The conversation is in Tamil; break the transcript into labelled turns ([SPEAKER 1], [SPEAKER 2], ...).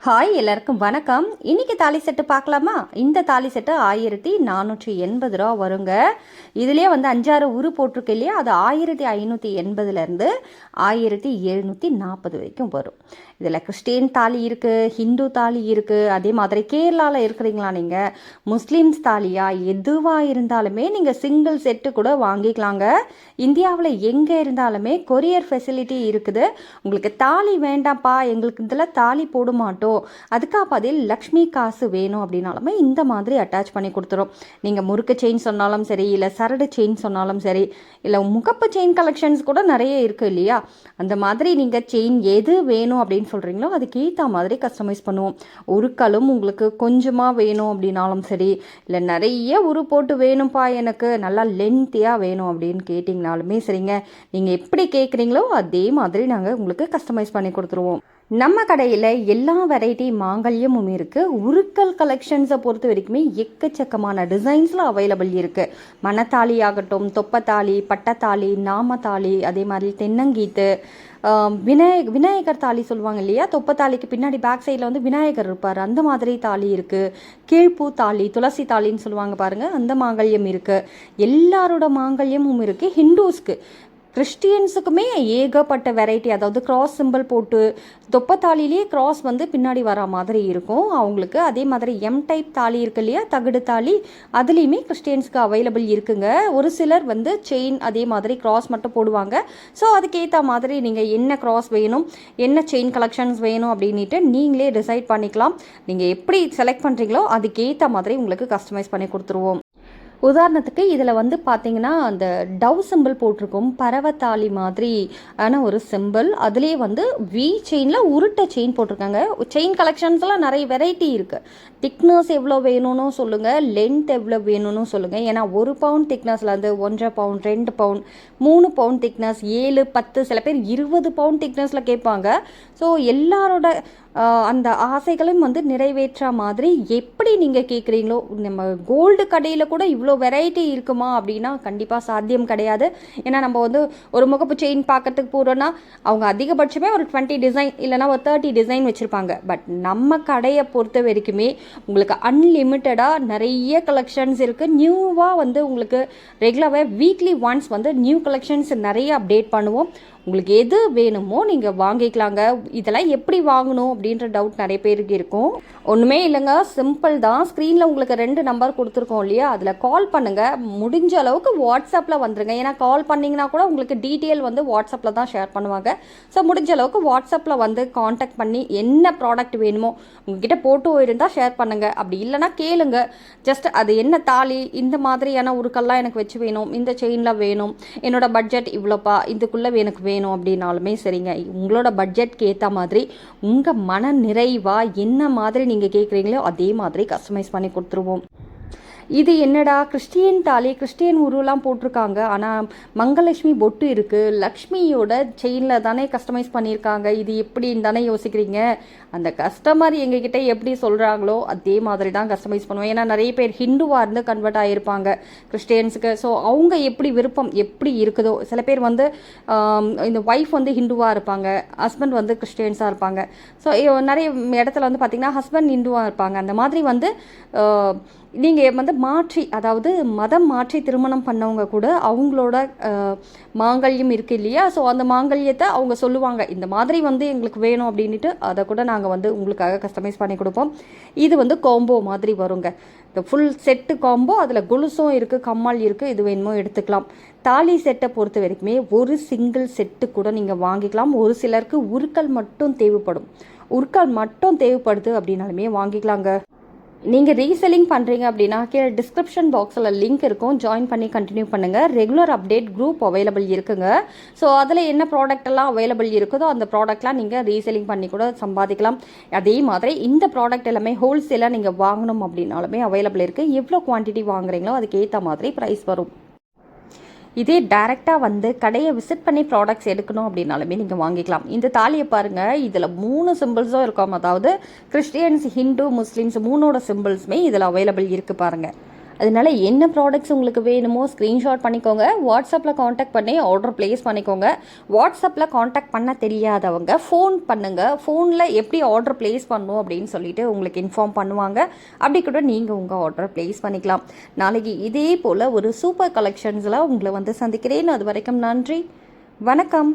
[SPEAKER 1] ஹாய் எல்லாருக்கும் வணக்கம். இன்னைக்கு தாலி செட்டு பார்க்கலாமா? இந்த தாலி செட்டு 1480 ரூபா வருங்க. இதுலேயே வந்து 5-6 உரு போட்டிருக்கு இல்லையா, அது 1580லேருந்து 1740 வரைக்கும் வரும். இதில் கிறிஸ்டியன் தாலி இருக்குது, ஹிந்து தாலி இருக்குது, அதே மாதிரி கேரளாவில் இருக்கிறீங்களா நீங்கள், முஸ்லீம்ஸ் தாலியா, எதுவாக இருந்தாலுமே நீங்கள் சிங்கிள் செட்டு கூட வாங்கிக்கலாங்க. இந்தியாவில் எங்கே இருந்தாலுமே கொரியர் ஃபெசிலிட்டி இருக்குது. உங்களுக்கு தாலி வேண்டாம்ப்பா, எங்களுக்கு இதில் தாலி போட மாட்டோம், அதுக்காக பதில் லக்ஷ்மி காசு வேணும் அப்படின்னாலுமே இந்த மாதிரி அட்டாச் பண்ணி கொடுத்துரும். நீங்கள் முறுக்கு செயின் சொன்னாலும் சரி, இல்லை சரடு செயின் சொன்னாலும் சரி, இல்லை முகப்பு செயின் கலெக்ஷன்ஸ் கூட நிறைய இருக்குது இல்லையா, அந்த மாதிரி நீங்கள் செயின் எது வேணும் அப்படின்னு சொல்கிறீங்களோ அதுக்கேற்ற மாதிரி கஸ்டமைஸ் பண்ணுவோம். உருக்களும் உங்களுக்கு கொஞ்சமாக வேணும் அப்படின்னாலும் சரி, இல்லை நிறைய உரு போட்டு வேணும்ப்பா எனக்கு நல்லா லென்த்தியாக வேணும் அப்படின்னு கேட்டிங்கனாலுமே சரிங்க, நீங்கள் எப்படி கேட்குறீங்களோ அதே மாதிரி நாங்கள் உங்களுக்கு கஸ்டமைஸ் பண்ணி கொடுத்துருவோம். நம்ம கடையில் எல்லா வெரைட்டி மாங்கல்யமும் இருக்குது. உருக்கல் கலெக்ஷன்ஸை பொறுத்த வரைக்குமே எக்கச்சக்கமான டிசைன்ஸில் அவைலபிள் இருக்குது. மணத்தாலி ஆகட்டும், தொப்பத்தாலி, பட்டத்தாலி, நாமத்தாலி, அதே மாதிரி தென்னங்கீத்து, விநாயகர் தாலி சொல்லுவாங்க இல்லையா, தொப்பத்தாலிக்கு பின்னாடி பேக் சைடில் வந்து விநாயகர் இருப்பார், அந்த மாதிரி தாலி இருக்குது. கீழ்ப்பூ தாலி, துளசி தாலின்னு சொல்லுவாங்க பாருங்கள், அந்த மாங்கல்யம் இருக்குது. எல்லாரோட மாங்கல்யமும் இருக்குது. ஹிந்துஸ்க்கு கிறிஸ்டியன்ஸுக்குமே ஏகப்பட்ட வெரைட்டி, அதாவது கிராஸ் சிம்பிள் போட்டு தொப்பத்தாலிலேயே கிராஸ் வந்து பின்னாடி வர மாதிரி இருக்கும் அவங்களுக்கு. அதே மாதிரி எம் டைப் தாலி இருக்கு இல்லையா, தகடு தாலி, அதுலேயுமே கிறிஸ்டியன்ஸுக்கு அவைலபிள் இருக்குங்க. ஒரு சிலர் வந்து செயின் அதே மாதிரி கிராஸ் மட்டும் போடுவாங்க. ஸோ அதுக்கேற்ற மாதிரி நீங்கள் என்ன கிராஸ் வேணும், என்ன செயின் கலெக்ஷன்ஸ் வேணும் அப்படின்ட்டு நீங்களே டிசைட் பண்ணிக்கலாம். நீங்கள் எப்படி செலக்ட் பண்ணுறீங்களோ அதுக்கேற்ற மாதிரி உங்களுக்கு கஸ்டமைஸ் பண்ணி கொடுத்துருவோம். உதாரணத்துக்கு இதில் வந்து பார்த்தீங்கன்னா அந்த டவ் சிம்பிள் போட்டிருக்கோம், பறவைத்தாலி மாதிரி ஆன ஒரு சிம்பிள். அதுலேயே வந்து வி செயினில் உருட்டை செயின் போட்டிருக்காங்க. செயின் கலெக்ஷன்ஸ்லாம் நிறைய வெரைட்டி இருக்குது. திக்னஸ் எவ்வளோ வேணும்னு சொல்லுங்கள், லென்த் எவ்வளோ வேணும்னு சொல்லுங்கள். ஏன்னா 1 பவுண்ட் திக்னஸில் வந்து 1.5 பவுண்ட், 2 பவுண்ட், 3 பவுண்ட் திக்னஸ், 7, 10, சில பேர் 20 பவுண்ட் திக்னஸில் கேட்பாங்க. ஸோ எல்லாரோட அந்த ஆசைகளும் வந்து நிறைவேற்ற மாதிரி எப்படி நீங்கள் கேட்குறீங்களோ. நம்ம கோல்டு கடையில் கூட இவ்வளோ வெரைட்டி இருக்குமா அப்படின்னா கண்டிப்பாக சாத்தியம் கிடையாது. ஏன்னா நம்ம வந்து ஒரு முகப்பு செயின் பார்க்கறதுக்கு போகிறோன்னா அவங்க அதிகபட்சமே ஒரு 20 டிசைன் இல்லைனா ஒரு 30 டிசைன் வச்சுருப்பாங்க. பட் நம்ம கடையை பொறுத்த வரைக்குமே உங்களுக்கு அன்லிமிட்டடாக நிறைய கலெக்ஷன்ஸ் இருக்குது. நியூவாக வந்து உங்களுக்கு ரெகுலராகவே வீக்லி ஒன்ஸ் வந்து நியூ கலெக்ஷன்ஸ் நிறைய அப்டேட் பண்ணுவோம். உங்களுக்கு எது வேணுமோ நீங்கள் வாங்கிக்கலாங்க. இதெல்லாம் எப்படி வாங்கணும் அப்படின்ற டவுட் நிறைய பேருக்கு இருக்கும். ஒன்றுமே இல்லைங்க, சிம்பிள் தான். ஸ்க்ரீனில் உங்களுக்கு 2 நம்பர் கொடுத்துருக்கோம் இல்லையா, அதில் கால் பண்ணுங்கள். முடிஞ்ச அளவுக்கு வாட்ஸ்அப்பில் வந்துடுங்க. ஏன்னா கால் பண்ணிங்கன்னா கூட உங்களுக்கு டீட்டெயில் வந்து வாட்ஸ்அப்பில் தான் ஷேர் பண்ணுவாங்க. ஸோ முடிஞ்ச அளவுக்கு வாட்ஸ்அப்பில் வந்து காண்டாக்ட் பண்ணி என்ன ப்ராடக்ட் வேணுமோ உங்ககிட்ட போட்டோ இருந்தால் ஷேர் பண்ணுங்கள். அப்படி இல்லைனா கேளுங்க. ஜஸ்ட் அது என்ன தாலி, இந்த மாதிரியான உருக்கெல்லாம் எனக்கு வச்சு வேணும், இந்த செயினில் வேணும், என்னோட பட்ஜெட் இவ்வளோப்பா, இதுக்குள்ளே எனக்கு வேணும் அப்படின்னாலுமே சரிங்க. உங்களோட பட்ஜெட்க்கு ஏற்ற மாதிரி உங்கள் மன நிறைவாக என்ன மாதிரி நீங்கள் கேட்குறீங்களோ அதே மாதிரி கஸ்டமைஸ் பண்ணி கொடுத்துருவோம். இது என்னடா கிறிஸ்டியன் தாலி, கிறிஸ்டியன் உருவெலாம் போட்டிருக்காங்க, ஆனால் மங்கலட்சுமி பொட்டு இருக்குது, லக்ஷ்மியோட செயினில் தானே கஸ்டமைஸ் பண்ணியிருக்காங்க, இது எப்படின்னு தானே யோசிக்கிறீங்க. அந்த கஸ்டமர் எங்ககிட்ட எப்படி சொல்கிறாங்களோ அதே மாதிரி தான் கஸ்டமைஸ் பண்ணுவோம். ஏன்னா நிறைய பேர் ஹிந்துவாக இருந்து கன்வெர்ட் ஆகியிருப்பாங்க கிறிஸ்டியன்ஸுக்கு. ஸோ அவங்க எப்படி விருப்பம் எப்படி இருக்குதோ, சில பேர் வந்து இந்த ஒய்ஃப் வந்து ஹிந்துவாக இருப்பாங்க, ஹஸ்பண்ட் வந்து கிறிஸ்டியன்ஸாக இருப்பாங்க. ஸோ நிறைய இடத்துல வந்து பார்த்திங்கன்னா ஹஸ்பண்ட் ஹிந்துவாக இருப்பாங்க. அந்த மாதிரி வந்து நீங்கள் வந்து மாற்றி, அதாவது மதம் மாற்றி திருமணம் பண்ணவங்க கூட அவங்களோட மாங்கல்யம் இருக்குது இல்லையா, ஸோ அந்த மாங்கல்யத்தை அவங்க சொல்லுவாங்க இந்த மாதிரி வந்து எங்களுக்கு வேணும் அப்படின்ட்டு அதை கூட நாங்கள் வந்து உங்களுக்காக கஸ்டமைஸ் பண்ணி கொடுப்போம். இது வந்து காம்போ மாதிரி வருங்க. இந்த ஃபுல் செட்டு காம்போ, அதில் கொலுசும் இருக்குது, கம்மல் இருக்குது, இது வேணுமோ எடுத்துக்கலாம். தாலி செட்டை பொறுத்த வரைக்குமே ஒரு சிங்கிள் செட்டு கூட நீங்கள் வாங்கிக்கலாம். ஒரு சிலருக்கு உருக்கள் மட்டும் தேவைப்படுது அப்படின்னாலுமே வாங்கிக்கலாங்க. நீங்கள் ரீசெல்லிங் பண்ணுறீங்க அப்படின்னா கீழே டிஸ்கிரிப்ஷன் பாக்ஸில் லிங்க் இருக்கும், ஜாயின் பண்ணி கண்டினியூ பண்ணுங்கள். ரெகுலர் அப்டேட் குரூப் அவைலபிள் இருக்குங்க. ஸோ அதில் என்ன ப்ராடக்ட் எல்லாம் அவைலபிள் இருக்குதோ அந்த ப்ராடக்ட்லாம் நீங்கள் ரீசெல்லிங் பண்ணி கூட சம்பாதிக்கலாம். அதே மாதிரி இந்த ப்ராடக்ட் எல்லாமே ஹோல்சேலாக நீங்கள் வாங்கணும் அப்படின்னாலுமே அவைலபிள் இருக்குது. எவ்வளோ குவான்டிட்டி வாங்குறீங்களோ அதுக்கு ஏற்ற மாதிரி ப்ரைஸ் வரும். இதே டைரெக்டாக வந்து கடையை விசிட் பண்ணி ப்ராடக்ட்ஸ் எடுக்கணும் அப்படின்னாலுமே நீங்கள் வாங்கிக்கலாம். இந்த தாலியை பாருங்கள், இதில் 3 சிம்பிள்ஸும் இருக்கும். அதாவது கிறிஸ்டியன்ஸ், ஹிந்து, முஸ்லீம்ஸ் 3ஓட சிம்பிள்ஸுமே இதில் அவைலபிள் இருக்குது பாருங்கள். அதனால என்ன ப்ராடக்ட்ஸ் உங்களுக்கு வேணுமோ ஸ்க்ரீன்ஷாட் பண்ணிக்கோங்க, வாட்ஸ்அப்பில் காண்டாக்ட் பண்ணி ஆர்டர் ப்ளேஸ் பண்ணிக்கோங்க. வாட்ஸ்அப்பில் காண்டாக்ட் பண்ண தெரியாதவங்க ஃபோன் பண்ணுங்கள், ஃபோனில் எப்படி ஆர்டர் ப்ளேஸ் பண்ணணும் அப்படின்னு சொல்லிட்டு உங்களுக்கு இன்ஃபார்ம் பண்ணுவாங்க. அப்படி கூட நீங்கள் உங்கள் ஆர்டர் ப்ளேஸ் பண்ணிக்கலாம். நாளைக்கு இதே போல் ஒரு சூப்பர் கலெக்ஷன்ஸில் உங்களை வந்து சந்திக்கிறேன். அது வரைக்கும் நன்றி, வணக்கம்.